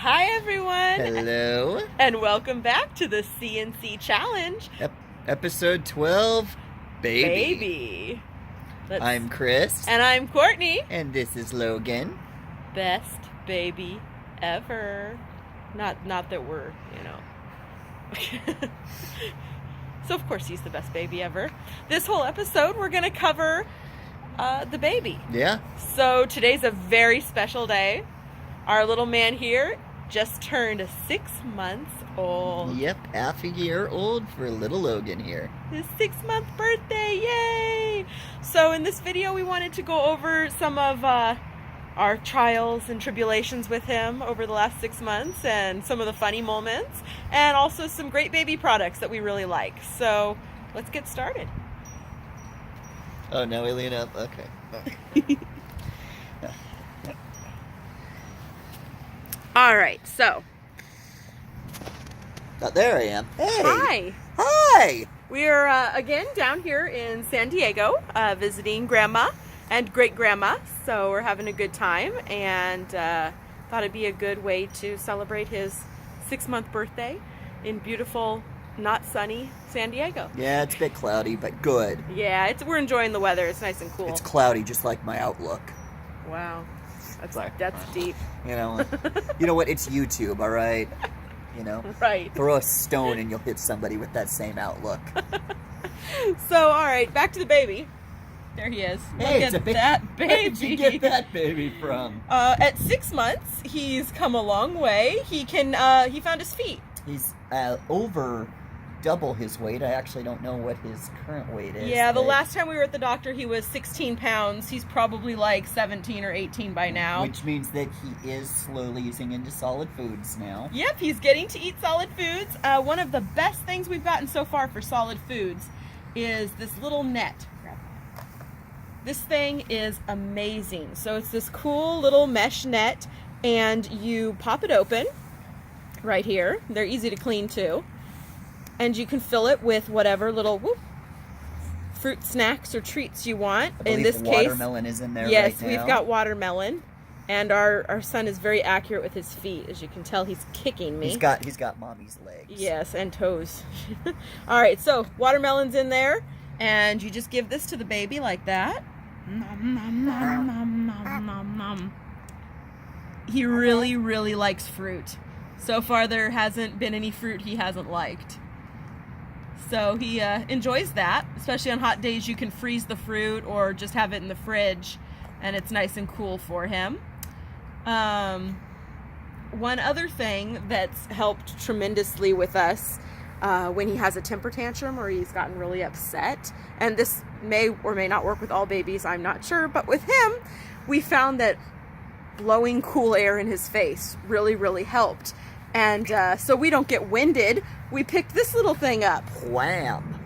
Hi everyone! Hello. And welcome back to the CNC Challenge. Episode 12, Baby. Baby. I'm Chris. And I'm Courtney. And this is Logan. Best baby ever. Not that we're, So of course he's the best baby ever. This whole episode we're going to cover the baby. Yeah. So today's a very special day. Our little man here just turned 6 months old. Yep, half a year old for little Logan here. His 6-month birthday, yay! So in this video we wanted to go over some of our trials and tribulations with him over the last 6 months and some of the funny moments and also some great baby products that we really like. So let's get started. Oh, now we lean up. Okay. All right, so. Oh, there I am. Hey. Hi. Hi. We are, again, down here in San Diego visiting Grandma and Great-Grandma. So we're having a good time and thought it'd be a good way to celebrate his 6-month birthday in beautiful, not sunny San Diego. Yeah, it's a bit cloudy, but good. Yeah, we're enjoying the weather. It's nice and cool. It's cloudy, just like my Outlook. Wow. That's deep. You know what? It's YouTube, all right? Right. Throw a stone and you'll hit somebody with that same Outlook. So, all right, back to the baby. There he is. Hey, Look at that baby. Where did you get that baby from? At 6 months, he's come a long way. He found his feet. He's over double his weight. I actually don't know what his current weight is. Yeah, the last time we were at the doctor, he was 16 pounds. He's probably like 17 or 18 by now. Which means that he is slowly easing into solid foods now. Yep, he's getting to eat solid foods. One of the best things we've gotten so far for solid foods is this little net. This thing is amazing. So it's this cool little mesh net, and you pop it open right here. They're easy to clean too. And you can fill it with whatever little fruit snacks or treats you want. In this case, watermelon is in there. Yes, right now. We've got watermelon, and our son is very accurate with his feet. As you can tell, he's kicking me. He's got mommy's legs. Yes, and toes. All right, so watermelon's in there, and you just give this to the baby like that. Nom, nom, nom, nom, nom, nom, nom. He really, really likes fruit. So far, there hasn't been any fruit he hasn't liked. So he enjoys that, especially on hot days. You can freeze the fruit or just have it in the fridge, and it's nice and cool for him. One other thing that's helped tremendously with us when he has a temper tantrum or he's gotten really upset, and this may or may not work with all babies, I'm not sure, but with him, we found that blowing cool air in his face really, really helped. And so we don't get winded, we picked this little thing up. Wham!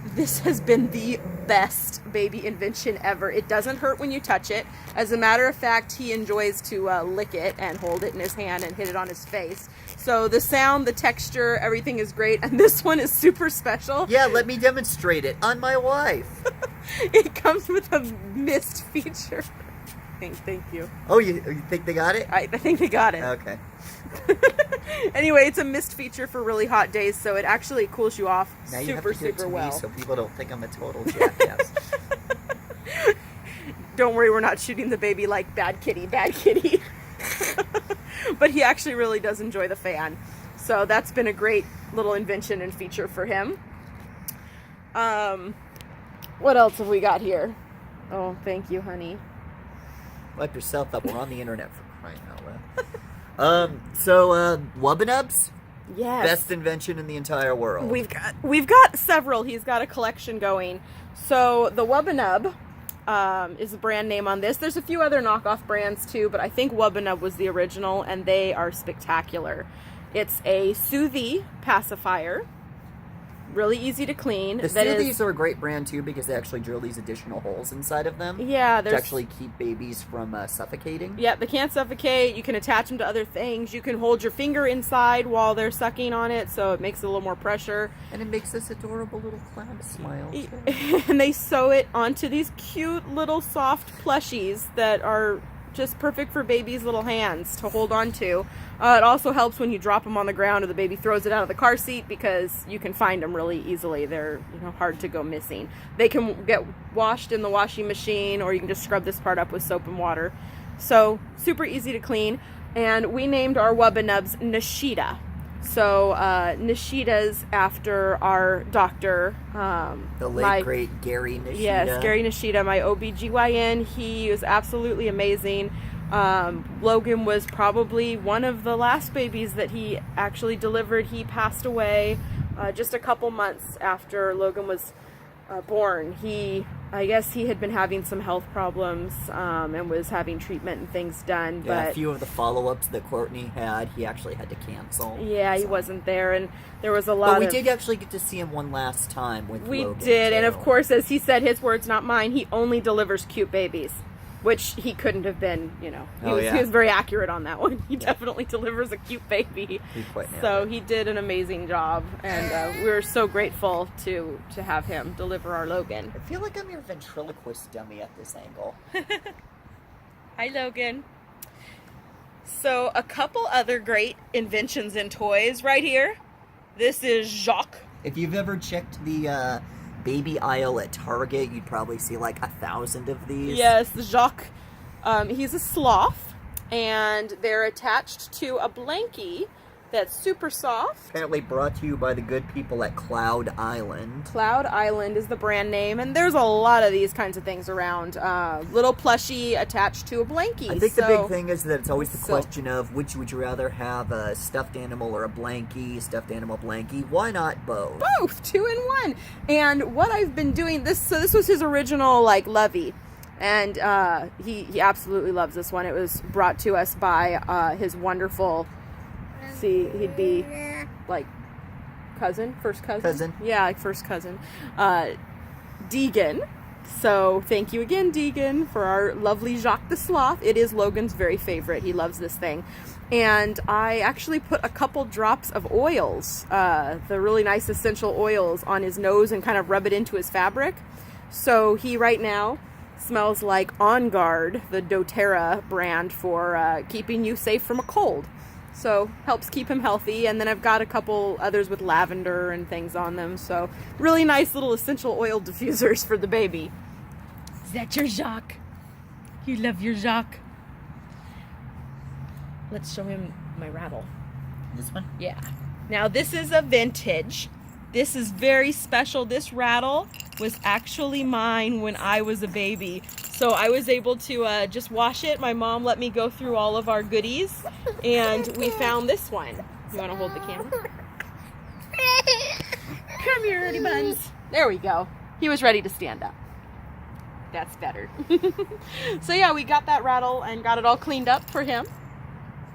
This has been the best baby invention ever. It doesn't hurt when you touch it. As a matter of fact, he enjoys to lick it and hold it in his hand and hit it on his face. So the sound, the texture, everything is great. And this one is super special. Yeah, let me demonstrate it on my wife. It comes with a mist feature. Thank you. Oh, you think they got it? I think they got it. Okay. Anyway, it's a mist feature for really hot days, so it actually cools you off Now you super, have to give it to super well. me so people don't think I'm a total jackass. Don't worry, we're not shooting the baby like bad kitty. But he actually really does enjoy the fan. So that's been a great little invention and feature for him. What else have we got here? Oh, thank you, honey. Wipe yourself up. We're on the internet for crying out loud. Wubbanubs? Yes. Best invention in the entire world. We've got several. He's got a collection going. So the Wubbanub is the brand name on this. There's a few other knockoff brands too, but I think Wubbanub was the original, and they are spectacular. It's a sous vide pacifier. Really easy to clean. The sous are a great brand too because they actually drill these additional holes inside of them. Yeah, to actually keep babies from suffocating. Yeah, they can't suffocate. You can attach them to other things. You can hold your finger inside while they're sucking on it, so it makes a little more pressure. And it makes this adorable little clown smile too. And they sew it onto these cute little soft plushies that are just perfect for baby's little hands to hold on to. It also helps when you drop them on the ground or the baby throws it out of the car seat because you can find them really easily. They're, you know, hard to go missing. They can get washed in the washing machine, or you can just scrub this part up with soap and water. So super easy to clean. And we named our Wubba Nubs Nishida. So Nishida's after our doctor. The late great Gary Nishida. Yes, Gary Nishida, my OBGYN. He was absolutely amazing. Logan was probably one of the last babies that he actually delivered. He passed away just a couple months after Logan was born. I guess he had been having some health problems and was having treatment and things done. Yeah, but a few of the follow-ups that Courtney had, he actually had to cancel. Yeah, he wasn't there, and there was a lot. But we did actually get to see him one last time with Logan. We did, too. and of course, as he said, his words, not mine. He only delivers cute babies, which he couldn't have been. You know, he was very accurate on that one. He definitely delivers a cute baby. He quite nailed So it. he did an amazing job, and we were so grateful to have him deliver our Logan. I feel like I'm your ventriloquist dummy at this angle. Hi, Logan. So a couple other great inventions in toys right here. This is Jacques. If you've ever checked the baby aisle at Target, you'd probably see like 1,000 of these. Yes, Jacques. He's a sloth, and they're attached to a blankie that's super soft. Apparently brought to you by the good people at Cloud Island. Cloud Island is the brand name, and there's a lot of these kinds of things around. Little plushie attached to a blankie. I think the big thing is that it's always the question of which would you rather have, a stuffed animal or a blankie, stuffed animal blankie. Why not both? Both, 2 in 1. And what I've been doing, this was his original, like, lovey. And he absolutely loves this one. It was brought to us by his wonderful, he'd be like first cousin? Yeah, like first cousin. Deegan. So thank you again, Deegan, for our lovely Jacques the Sloth. It is Logan's very favorite. He loves this thing. And I actually put a couple drops of oils, the really nice essential oils, on his nose and kind of rub it into his fabric. So he right now smells like On Guard, the doTERRA brand for keeping you safe from a cold. So helps keep him healthy. And then I've got a couple others with lavender and things on them. So really nice little essential oil diffusers for the baby. Is that your Jacques? You love your Jacques. Let's show him my rattle. This one? Yeah. Now this is a vintage. This is very special. This rattle was actually mine when I was a baby. So I was able to just wash it. My mom let me go through all of our goodies, and we found this one. You want to hold the camera? Come here, Eddie Buns. There we go. He was ready to stand up. That's better. So yeah, we got that rattle and got it all cleaned up for him.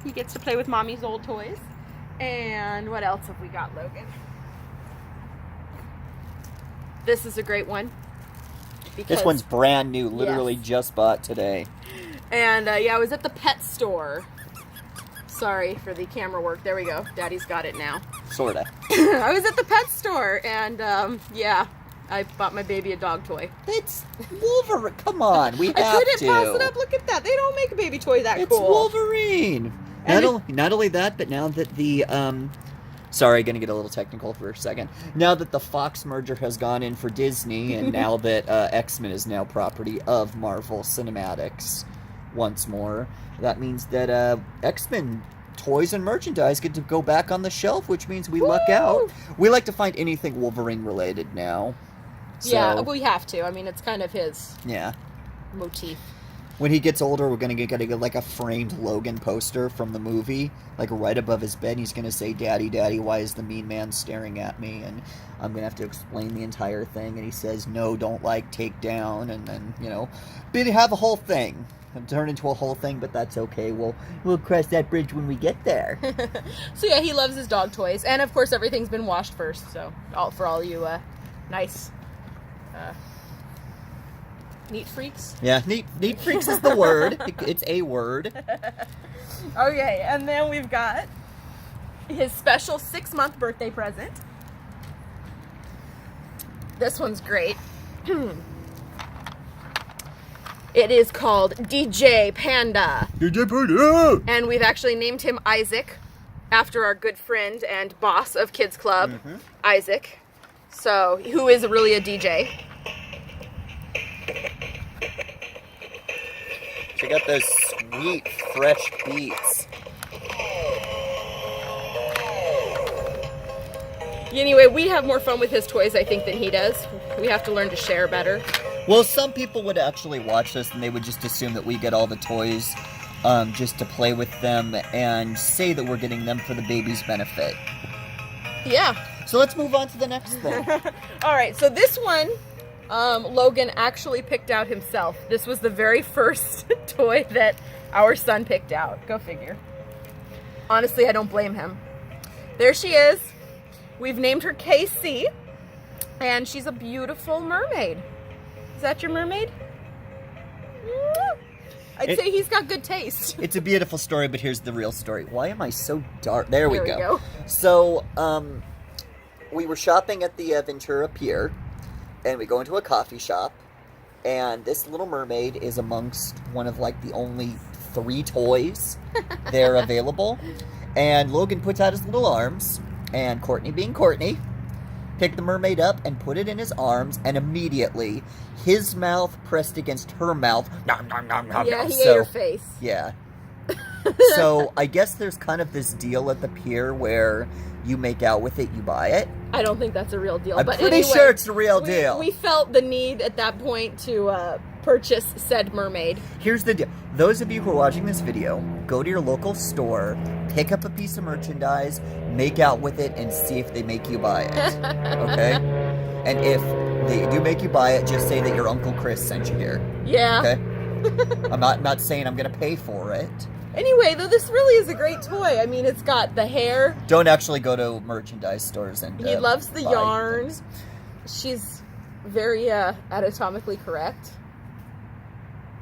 He gets to play with Mommy's old toys. And what else have we got, Logan? This is a great one. This one's brand new, literally just bought today. And yeah, I was at the pet store. Sorry for the camera work. There we go. Daddy's got it now. Sorta. I was at the pet store, and yeah, I bought my baby a dog toy. It's Wolverine. Come on, we have to. I couldn't pass it up. Look at that. They don't make a baby toy that cool. It's Wolverine. Not only that, but now that the sorry, gonna get a little technical for a second. Now that the Fox merger has gone in for Disney, and now that X-Men is now property of Marvel Cinematics once more, that means that X-Men toys and merchandise get to go back on the shelf, which means we luck out. We like to find anything Wolverine related now. So, yeah, we have to. I mean, it's kind of his motif. When he gets older, we're gonna get like a framed Logan poster from the movie, like right above his bed. And he's gonna say, "Daddy, Daddy, why is the mean man staring at me?" And I'm gonna have to explain the entire thing. And he says, "No, don't take down." And then have a whole thing and turn into a whole thing. But that's okay. We'll cross that bridge when we get there. So yeah, he loves his dog toys, and of course everything's been washed first. So for all you nice. Neat freaks? Yeah, neat freaks is the word. It's a word. Okay, and then we've got his special 6-month birthday present. This one's great. It is called DJ Panda. DJ Panda! And we've actually named him Isaac after our good friend and boss of Kids Club, Isaac. So, who is really a DJ. Check out those sweet, fresh beats. Anyway, we have more fun with his toys, I think, than he does. We have to learn to share better. Well, some people would actually watch this and they would just assume that we get all the toys just to play with them and say that we're getting them for the baby's benefit. Yeah. So let's move on to the next thing. All right, so this one, Logan actually picked out himself. This was the very first toy that our son picked out. Go figure. Honestly, I don't blame him. There she is. We've named her Casey, and she's a beautiful mermaid. Is that your mermaid? I'd say he's got good taste. It's a beautiful story, but here's the real story. Why am I so dark? There we There we go. go. So, we were shopping at the Ventura Pier, and we go into a coffee shop, and this little mermaid is amongst one of, like, the only 3 toys there available. And Logan puts out his little arms, and Courtney, being Courtney, picked the mermaid up and put it in his arms, and immediately his mouth pressed against her mouth. Nom, nom, nom, nom, Yeah, nom. he ate her face. Yeah. So, I guess there's kind of this deal at the pier where you make out with it, you buy it. I don't think that's a real deal. I'm but pretty anyway, sure it's the real deal. We felt the need at that point to purchase said mermaid. Here's the deal. Those of you who are watching this video, go to your local store, pick up a piece of merchandise, make out with it, and see if they make you buy it. Okay? And if they do make you buy it, just say that your Uncle Chris sent you here. Yeah. Okay? I'm not saying I'm going to pay for it. Anyway, though, this really is a great toy. I mean, it's got the hair. Don't actually go to merchandise stores and He loves the buy yarn. things. She's very anatomically correct.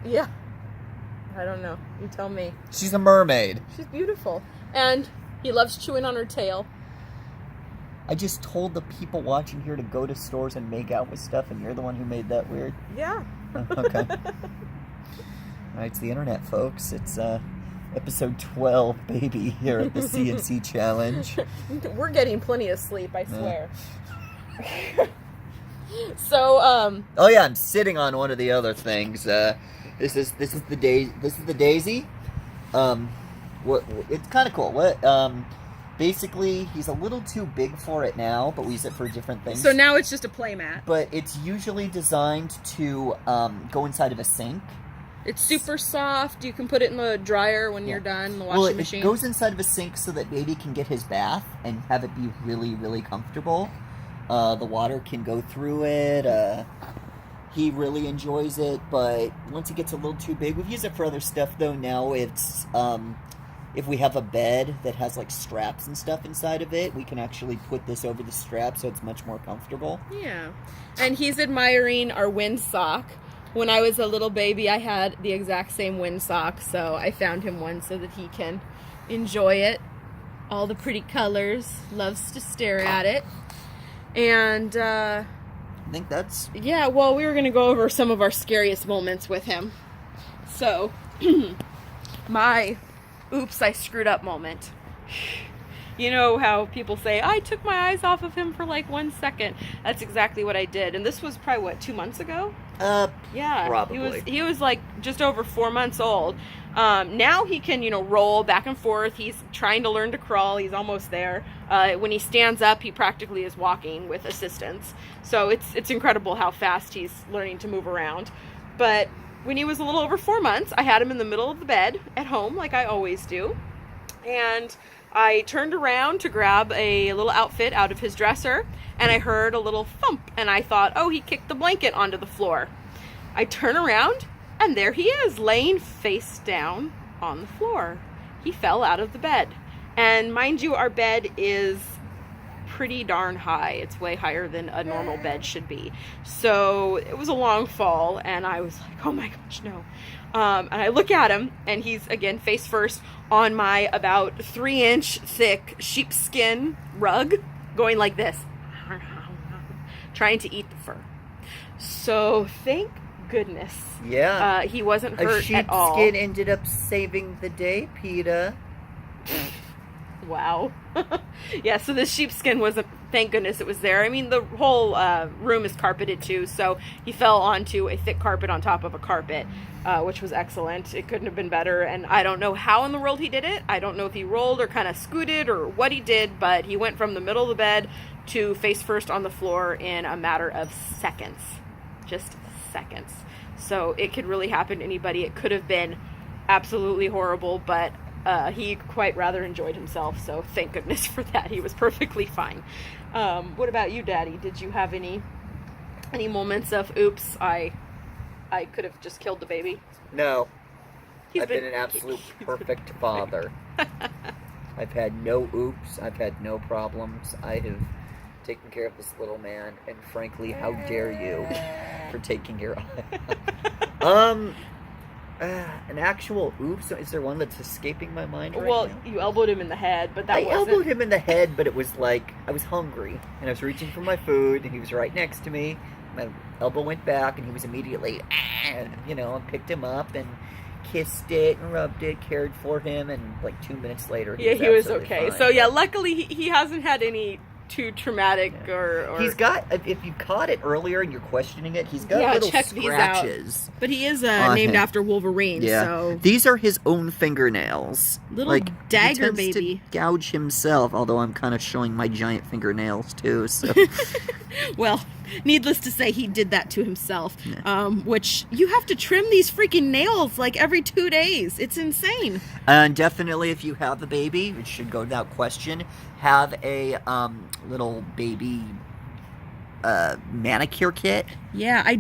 Yeah. I don't know. You tell me. She's a mermaid. She's beautiful. And he loves chewing on her tail. I just told the people watching here to go to stores and make out with stuff, and you're the one who made that weird. Yeah. Okay. All right, it's the internet, folks. It's episode 12, baby, here at the CNC Challenge. We're getting plenty of sleep, I swear. So, Oh yeah, I'm sitting on one of the other things. This is the Daisy. It's kind of cool. Basically, he's a little too big for it now, but we use it for different things. so now it's just a playmat. But it's usually designed to go inside of a sink. It's super soft. You can put it in the dryer when you're done, the washing machine. It goes inside of a sink so that baby can get his bath and have it be really, really comfortable. The water can go through it. He really enjoys it, but once it gets a little too big, we've used it for other stuff, though. Now it's, if we have a bed that has, like, straps and stuff inside of it, we can actually put this over the strap so it's much more comfortable. Yeah. And he's admiring our windsock. When I was a little baby, I had the exact same windsock, so I found him one so that he can enjoy it. All the pretty colors. Loves to stare at it. And, I think that's... yeah, well, we were going to go over some of our scariest moments with him. So, my oops, I screwed up moment. You know how people say, I took my eyes off of him for like 1 second. That's exactly what I did. And this was probably, what, 2 months ago? Yeah, probably. He was like just over 4 months old. Now he can, roll back and forth. He's trying to learn to crawl. He's almost there. When he stands up, he practically is walking with assistance. So it's incredible how fast he's learning to move around. But when he was a little over 4 months, I had him in the middle of the bed at home, like I always do. And I turned around to grab a little outfit out of his dresser, and I heard a little thump, and I thought, oh, he kicked the blanket onto the floor. I turn around, and there he is, laying face down on the floor. He fell out of the bed. And mind you, our bed is pretty darn high. It's way higher than a normal bed should be. So it was a long fall, and I was like, oh my gosh, no. And I look at him, and he's, again, face first on my about 3-inch thick sheepskin rug, going like this, trying to eat the fur. So thank goodness. Yeah. He wasn't A hurt at all. sheepskin ended up saving the day, PETA. Wow. Yeah, so the sheepskin wasn't, thank goodness it was there. I mean, the whole room is carpeted too, so he fell onto a thick carpet on top of a carpet, which was excellent. It couldn't have been better, and I don't know how in the world he did it. I don't know if he rolled or kind of scooted or what he did, but he went from the middle of the bed to face first on the floor in a matter of seconds. Just seconds. So it could really happen to anybody. It could have been absolutely horrible, but he quite rather enjoyed himself, so thank goodness for that. He was perfectly fine. What about you, Daddy? Did you have any moments of oops, I could have just killed the baby? No. I've been an absolute perfect father. I've had no oops. I've had no problems. I have taken care of this little man, and frankly, how dare you for taking care of him? An actual oops? Is there one that's escaping my mind right well, now? you elbowed him in the head, but that wasn't... I elbowed him in the head, but it was like, I was hungry, and I was reaching for my food, and he was right next to me. My elbow went back, and he was immediately, you know, I picked him up, and kissed it, and rubbed it, cared for him, and like 2 minutes later, he was okay. fine. So yeah, luckily he hasn't had any too traumatic or... He's got, if you caught it earlier and you're questioning it, he's got little check scratches. these out. But he is named after Wolverine, so... These are his own fingernails. Little dagger he tends baby. to gouge himself, although I'm kind of showing my giant fingernails too, so... Well, needless to say, he did that to himself. Which, you have to trim these freaking nails like every 2 days. It's insane. And definitely, if you have a baby, which should go without question, have a little baby manicure kit. Yeah, I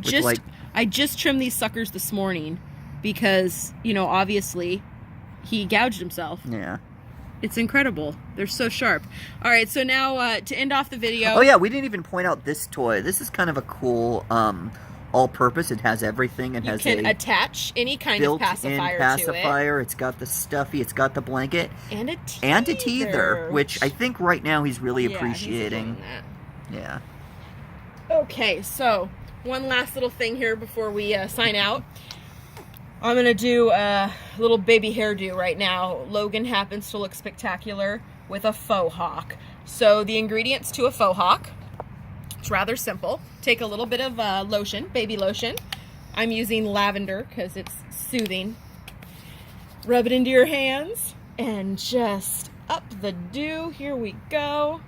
just trimmed these suckers this morning because, you know, obviously he gouged himself. Yeah. It's incredible. They're so sharp. All right, so now to end off the video... Oh yeah, we didn't even point out this toy. This is kind of a cool all-purpose. It has everything. It has you can attach any kind of pacifier to it. It's got the stuffy. It's got the blanket. And a teether. And a teether, which I think right now he's really appreciating. He's yeah. Okay, so one last little thing here before we sign out. I'm going to do a little baby hairdo right now. Logan happens to look spectacular with a faux hawk. So the ingredients to a faux hawk, it's rather simple. Take a little bit of lotion, baby lotion. I'm using lavender because it's soothing. Rub it into your hands and just up the dew. Here we go.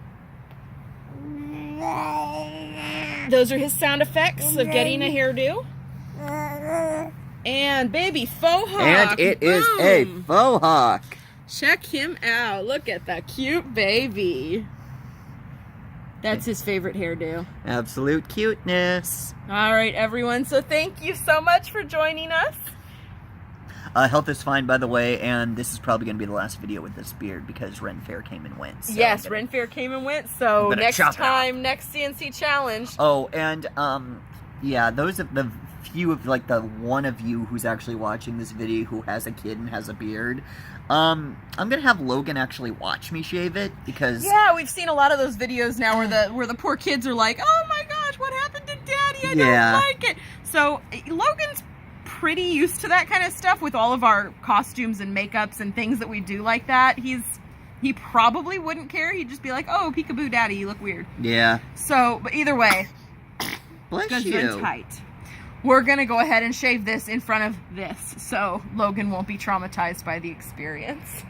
Those are his sound effects of getting a hairdo. And baby faux hawk. And it is a faux hawk. Check him out. Look at that cute baby. That's his favorite hairdo. Absolute cuteness. All right, everyone. So thank you so much for joining us. Health is fine, by the way, and this is probably going to be the last video with this beard because Ren Fair came and went. So yes, Ren Fair came and went. So next time, next CNC challenge. Oh, and yeah, those of the few of like the one of you who's actually watching this video who has a kid and has a beard, I'm gonna have Logan actually watch me shave it because we've seen a lot of those videos now where the poor kids are like, oh my gosh, what happened to Daddy? I don't like it. So Logan's pretty used to that kind of stuff with all of our costumes and makeups and things that we do like that. He probably wouldn't care. He'd just be like, oh, peekaboo Daddy, you look weird. Yeah. So, but either way, bless good you. and tight. We're going to go ahead and shave this in front of this so Logan won't be traumatized by the experience.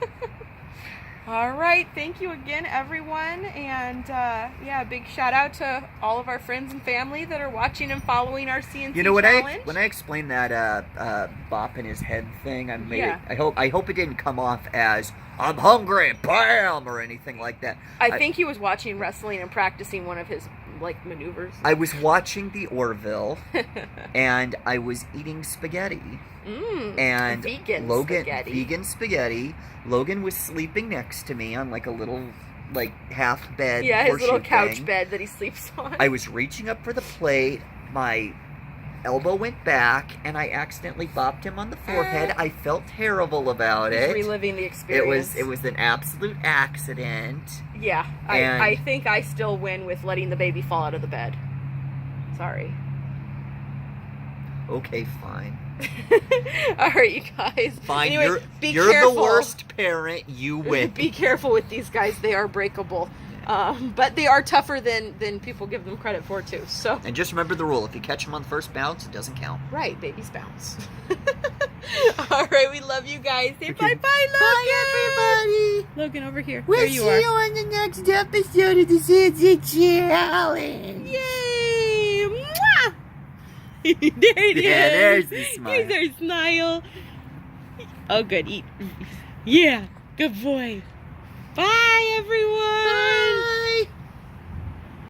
All right. Thank you again, everyone. And yeah, big shout out to all of our friends and family that are watching and following our CNC challenge. When I explained that bop in his head thing, I hope it didn't come off as I'm hungry, bam, or anything like that. I think he was watching wrestling and practicing one of his maneuvers. I was watching the Orville, and I was eating spaghetti. And vegan spaghetti. Logan was sleeping next to me on like a little half bed. Yeah, his little couch bed that he sleeps on. I was reaching up for the plate. My elbow went back, and I accidentally bopped him on the forehead. I felt terrible about it. Reliving the experience. It was an absolute accident. Yeah, I think I still win with letting the baby fall out of the bed. Sorry. Okay, fine. All right, you guys. Fine, Anyway, you're careful. the worst parent. You win. Be careful with these guys. They are breakable. But they are tougher than people give them credit for, too. So. And just remember the rule. If you catch them on the first bounce, it doesn't count. Right, babies bounce. All right, we love you guys. Say Okay. bye-bye, Logan. Bye, everybody. Logan, over here. We'll there you see are. you on the next episode of the Sansa Challenge. Yay! Mwah! There it is. Yeah, there's the smile. Here's our smile. Oh, good. Eat. Yeah, good boy. Bye, everyone. Bye.